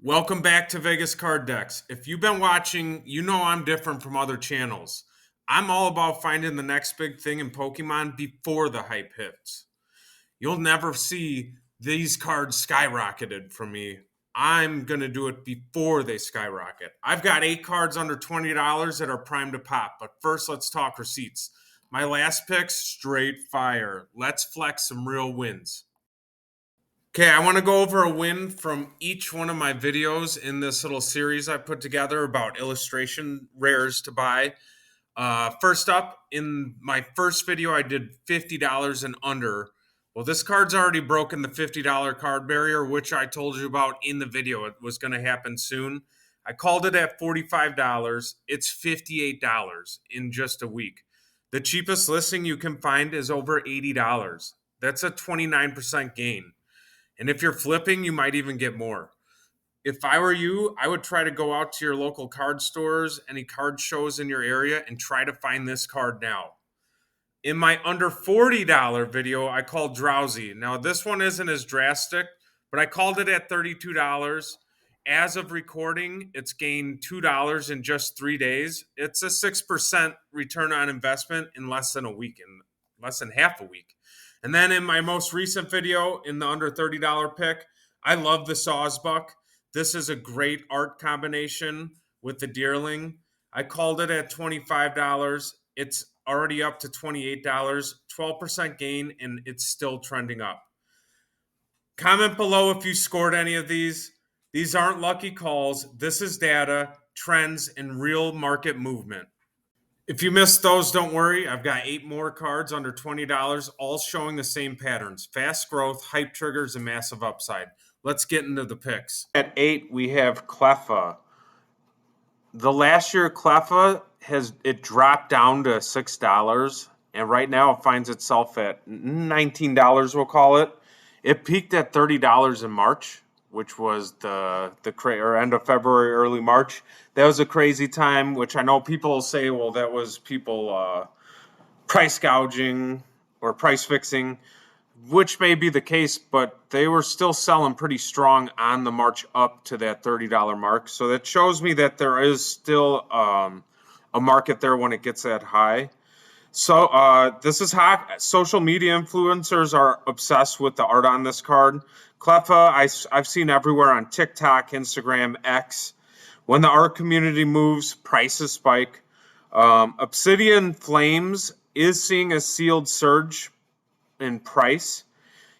Welcome back to VegasCardDex. If you've been watching, you know I'm different from other channels. I'm all about finding the next big thing in Pokemon before the hype hits. You'll never see these cards skyrocketed from me. I'm going to do it before they skyrocket. I've got 8 cards under $20 that are primed to pop, but first let's talk receipts. My last pick, straight fire. Let's flex some real wins. Okay, I want to go over a win from each one of my videos in this little series I put together about illustration rares to buy. First up, in my first video, I did $50 and under. Well, this card's already broken the $50 card barrier, which I told you about in the video. It was going to happen soon. I called it at $45. It's $58 in just a week. The cheapest listing you can find is over $80. That's a 29% gain. And if you're flipping, you might even get more. If I were you, I would try to go out to your local card stores, any card shows in your area, and try to find this card now. In my under $40 video, I called Drowsy. Now, this one isn't as drastic, but I called it at $32. As of recording, it's gained $2 in just 3 days. It's a 6% return on investment in less than a week, in less than half a week. And then in my most recent video, in the under $30 pick, I love the Sawsbuck. This is a great art combination with the Deerling. I called it at $25. It's already up to $28, 12% gain, and it's still trending up. Comment below if you scored any of these. These aren't lucky calls. This is data, trends, and real market movement. If you missed those, don't worry. I've got 8 more cards under $20, all showing the same patterns. Fast growth, hype triggers, and massive upside. Let's get into the picks. At 8, we have Cleffa. The last year Cleffa it dropped down to $6, and right now it finds itself at $19, we'll call it. It peaked at $30 in March, which was the end of February, early March. That was a crazy time, which I know people will say, well, that was people price gouging or price fixing, which may be the case, but they were still selling pretty strong on the march up to that $30 mark. So that shows me that there is still a market there when it gets that high. So this is hot. Social media influencers are obsessed with the art on this card. Cleffa, I've seen everywhere on TikTok, Instagram, X. When the art community moves, prices spike. Obsidian Flames is seeing a sealed surge in price.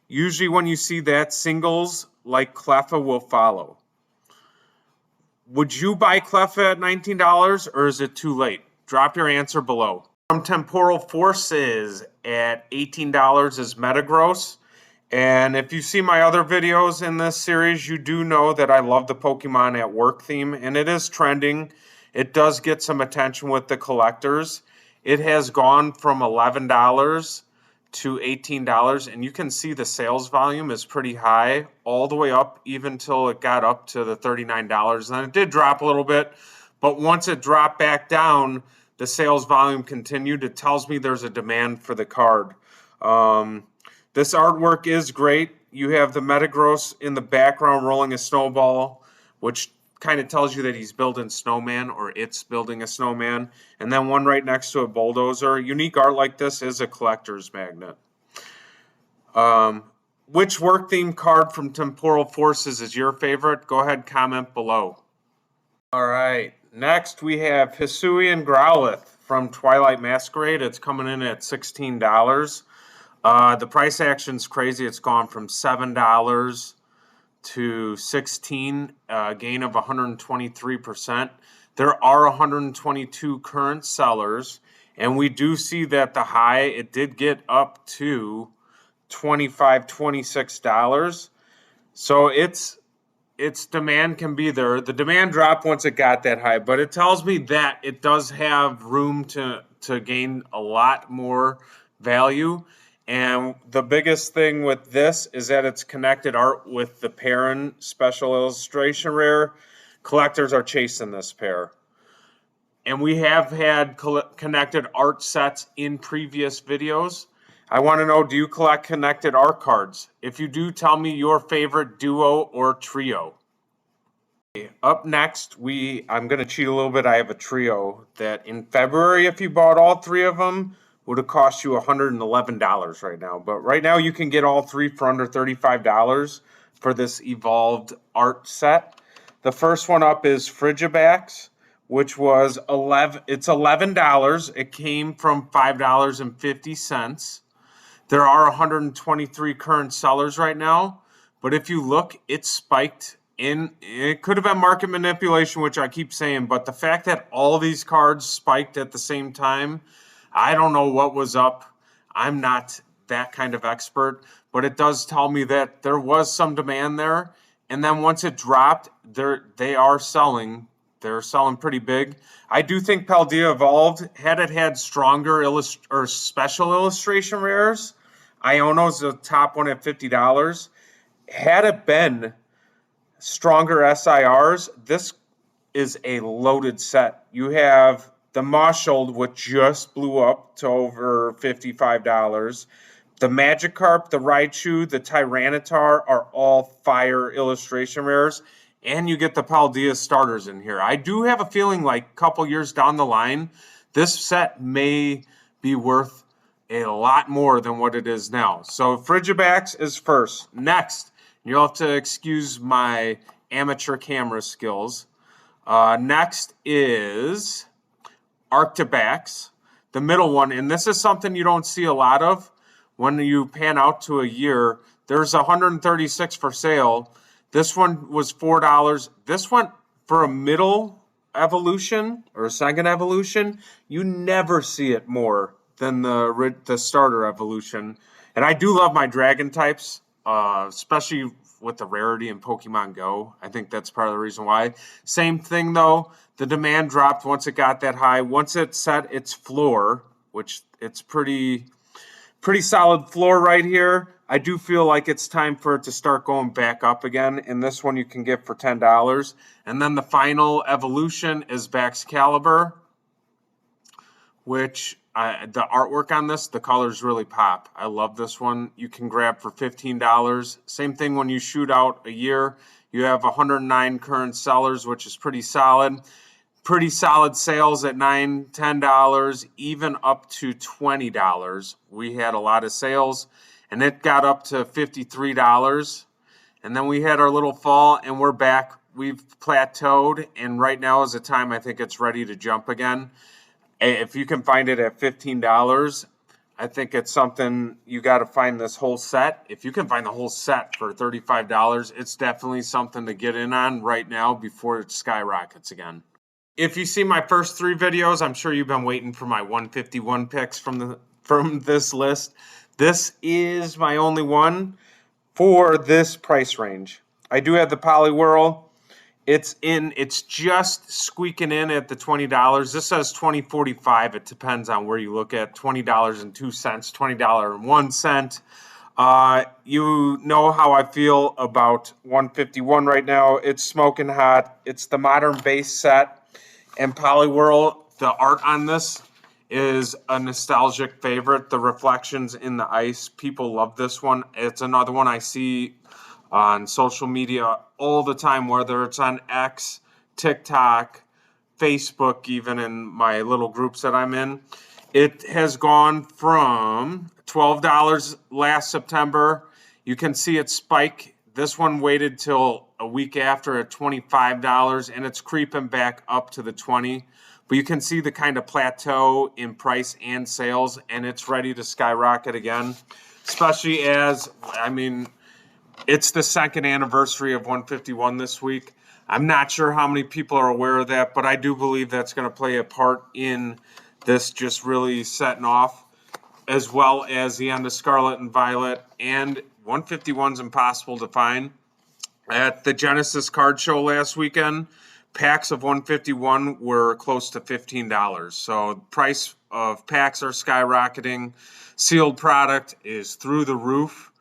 Usually when you see that, singles like Cleffa will follow. Would you buy Cleffa at $19 or is it too late? Drop your answer below. From Temporal Forces at $18 is Metagross. And if you see my other videos in this series, you do know that I love the Pokemon at work theme, and it is trending. It does get some attention with the collectors. It has gone from $11 to $18, and you can see the sales volume is pretty high, all the way up even till it got up to the $39. And it did drop a little bit, but once it dropped back down, the sales volume continued. It tells me there's a demand for the card. This artwork is great. You have the Metagross in the background rolling a snowball, which kind of tells you that he's building snowman or it's building a snowman. And then one right next to a bulldozer. Unique art like this is a collector's magnet. Which work theme card from Temporal Forces is your favorite? Go ahead, comment below. All right. Next, we have Hisuian Growlithe from Twilight Masquerade. It's coming in at $16. The price action's crazy. It's gone from $7 to $16, a gain of 123%. There are 122 current sellers, and we do see that the high, it did get up to $25, $26. So its demand can be there. The demand dropped once it got that high, but it tells me that it does have room to gain a lot more value. And the biggest thing with this is that it's connected art with the Perrin special illustration rare. Collectors are chasing this pair. And we have had connected art sets in previous videos. I want to know, do you collect connected art cards? If you do, tell me your favorite duo or trio. Up next, I'm going to cheat a little bit. I have a trio that in February, if you bought all three of them, would have cost you $111 right now. But right now, you can get all three for under $35 for this Evolved art set. The first one up is Frigibax, which was It's $11. It came from $5.50. There are 123 current sellers right now, but if you look, it's spiked in. It could have been market manipulation, which I keep saying, but the fact that all these cards spiked at the same time, I don't know what was up. I'm not that kind of expert, but it does tell me that there was some demand there. And then once it dropped, they are selling. They're selling pretty big. I do think Paldea Evolved, had it had stronger special illustration rares, Iono's the top one at $50. Had it been stronger SIRs, this is a loaded set. You have the Marshold, which just blew up to over $55. The Magikarp, the Raichu, the Tyranitar are all fire illustration rares. And you get the Paldea starters in here. I do have a feeling like a couple years down the line, this set may be worth a lot more than what it is now. So Frigibax is first. Next, you'll have to excuse my amateur camera skills. Next is Arctibax, the middle one. And this is something you don't see a lot of when you pan out to a year. There's 136 for sale. This one was $4. This one, for a middle evolution or a second evolution, you never see it more than the starter evolution. And I do love my dragon types, especially with the rarity in Pokemon Go. I think that's part of the reason why. Same thing though, the demand dropped once it got that high. Once it set its floor, which it's pretty solid floor right here, I do feel like it's time for it to start going back up again. And this one you can get for $10. And then the final evolution is Baxcalibur, which the artwork on this, the colors really pop. I love this one. You can grab for $15. Same thing when you shoot out a year. You have 109 current sellers, which is pretty solid. Pretty solid sales at $9, $10, even up to $20. We had a lot of sales, and it got up to $53. And then we had our little fall, and we're back. We've plateaued, and right now is the time I think it's ready to jump again. If you can find it at $15, I think it's something you got to find this whole set. If you can find the whole set for $35, it's definitely something to get in on right now before it skyrockets again. If you see my first three videos, I'm sure you've been waiting for my 151 picks from this list. This is my only one for this price range. I do have the Poliwhirl. It's just squeaking in at the $20. This says $20.45. It depends on where you look at. $20.02, $20.01. You know how I feel about 151 right now. It's smoking hot. It's the modern base set. And Poliwhirl, the art on this is a nostalgic favorite. The reflections in the ice, people love this one. It's another one I see on social media all the time, whether it's on X, TikTok, Facebook, even in my little groups that I'm in. It has gone from $12 last September. You can see it spike. This one waited till a week after at $25, and it's creeping back up to the $20. But you can see the kind of plateau in price and sales, and it's ready to skyrocket again, especially as, it's the second anniversary of 151 this week. I'm not sure how many people are aware of that, but I do believe that's going to play a part in this just really setting off, as well as the end of Scarlet and Violet. And 151's impossible to find. At the Genesis card show last weekend, packs of 151 were close to $15. So the price of packs are skyrocketing. Sealed product is through the roof.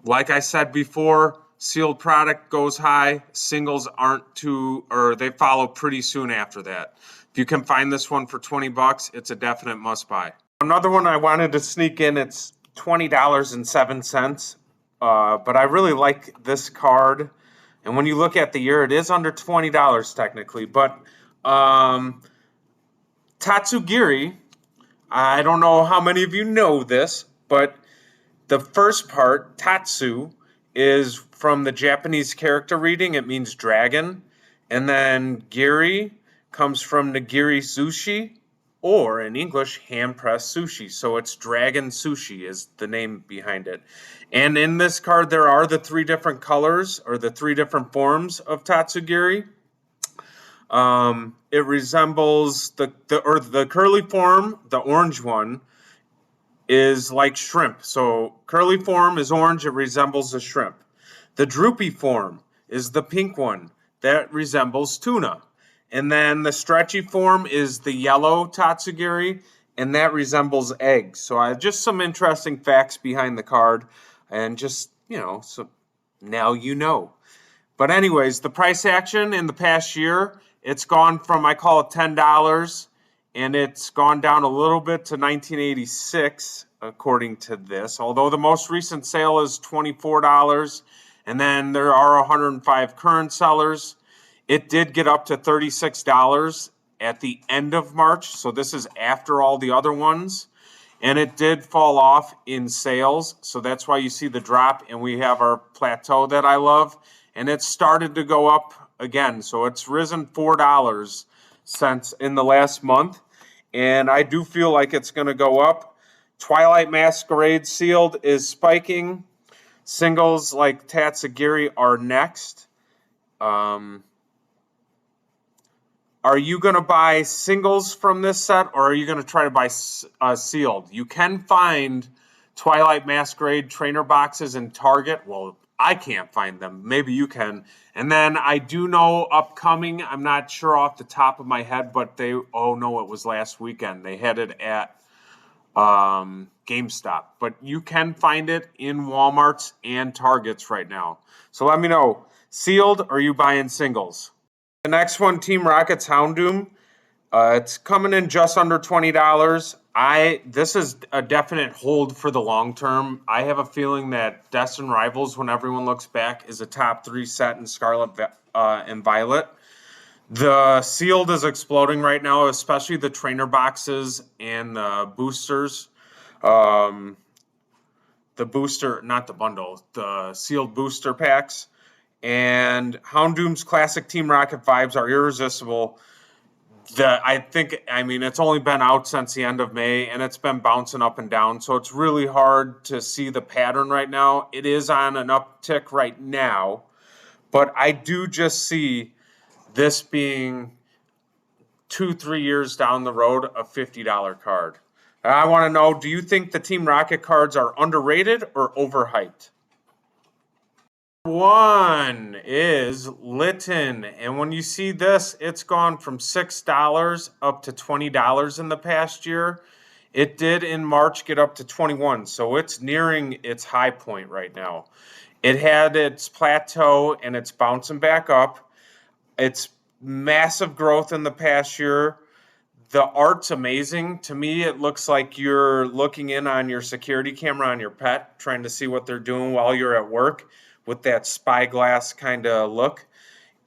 Like I said before, sealed product goes high. Singles they follow pretty soon after that. If you can find this one for $20, it's a definite must buy. Another one I wanted to sneak in, it's $20.07. But I really like this card. And when you look at the year, it is under $20 technically. But Tatsugiri, I don't know how many of you know this, but the first part, Tatsu, is from the Japanese character reading. It means dragon. And then Giri comes from Nigiri sushi, or in English, hand-pressed sushi. So it's dragon sushi is the name behind it. And in this card, there are the three different colors or the three different forms of Tatsugiri. It resembles the curly form, the orange one, is like shrimp. So curly form is orange, it resembles a shrimp. The droopy form is the pink one that resembles tuna. And then the stretchy form is the yellow tatsugiri, and that resembles eggs. So I have just some interesting facts behind the card, and just, so now you know. But anyways, the price action in the past year, it's gone from, I call it $10, and it's gone down a little bit to 1986, according to this. Although the most recent sale is $24, and then there are 105 current sellers. It did get up to $36 at the end of March, so this is after all the other ones. And it did fall off in sales, so that's why you see the drop, and we have our plateau that I love. And it started to go up again, so it's risen $4 since in the last month, and I do feel like it's going to go up. Twilight Masquerade sealed is spiking. Singles like Tatsugiri are next. Are you going to buy singles from this set, or are you going to try to buy sealed? You can find Twilight Masquerade trainer boxes in Target. Well, I can't find them. Maybe you can. And then I do know upcoming, I'm not sure off the top of my head, but it was last weekend. They had it at GameStop. But you can find it in Walmarts and Targets right now. So let me know, sealed, or are you buying singles? The next one, Team Rocket's Houndoom. It's coming in just under $20. This is a definite hold for the long term. I have a feeling that Destined Rivals, when everyone looks back, is a top 3 set in Scarlet and Violet. The sealed is exploding right now, especially the trainer boxes and the boosters. The booster, not the bundle, the sealed booster packs. And Houndoom's classic Team Rocket vibes are irresistible. It's only been out since the end of May, and it's been bouncing up and down, so it's really hard to see the pattern right now. It is on an uptick right now, but I do just see this being 2-3 years down the road a $50 card. I want to know, do you think the Team Rocket cards are underrated or overhyped? One is Litten, and when you see this, it's gone from $6 up to $20 in the past year. It did in March get up to 21, so it's nearing its high point right now. It had its plateau and it's bouncing back up. It's massive growth in the past year. The art's amazing. To me, it looks like you're looking in on your security camera on your pet, trying to see what they're doing while you're at work, with that spyglass kind of look.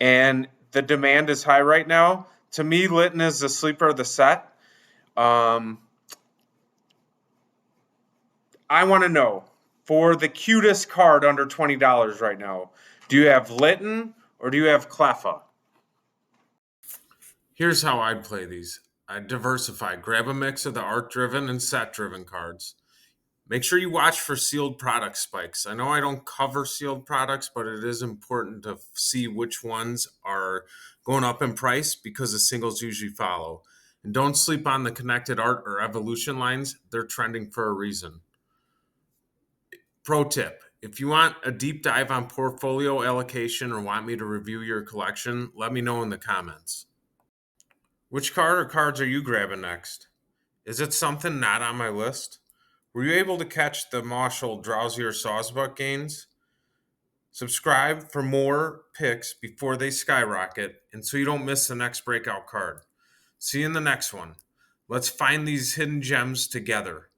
And the demand is high right now. To me, Litten is the sleeper of the set. I want to know, for the cutest card under $20 right now, do you have Litten or do you have Cleffa? Here's how I'd play these. I'd diversify. Grab a mix of the art-driven and set-driven cards. Make sure you watch for sealed product spikes. I know I don't cover sealed products, but it is important to see which ones are going up in price because the singles usually follow. And don't sleep on the connected art or evolution lines. They're trending for a reason. Pro tip, if you want a deep dive on portfolio allocation or want me to review your collection, let me know in the comments. Which card or cards are you grabbing next? Is it something not on my list? Were you able to catch the Marshall Drowsy or Sawsbuck gains? Subscribe for more picks before they skyrocket and so you don't miss the next breakout card. See you in the next one. Let's find these hidden gems together.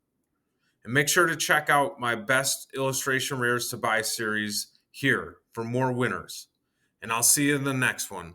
And make sure to check out my best illustration rares to buy series here for more winners. and I'll see you in the next one.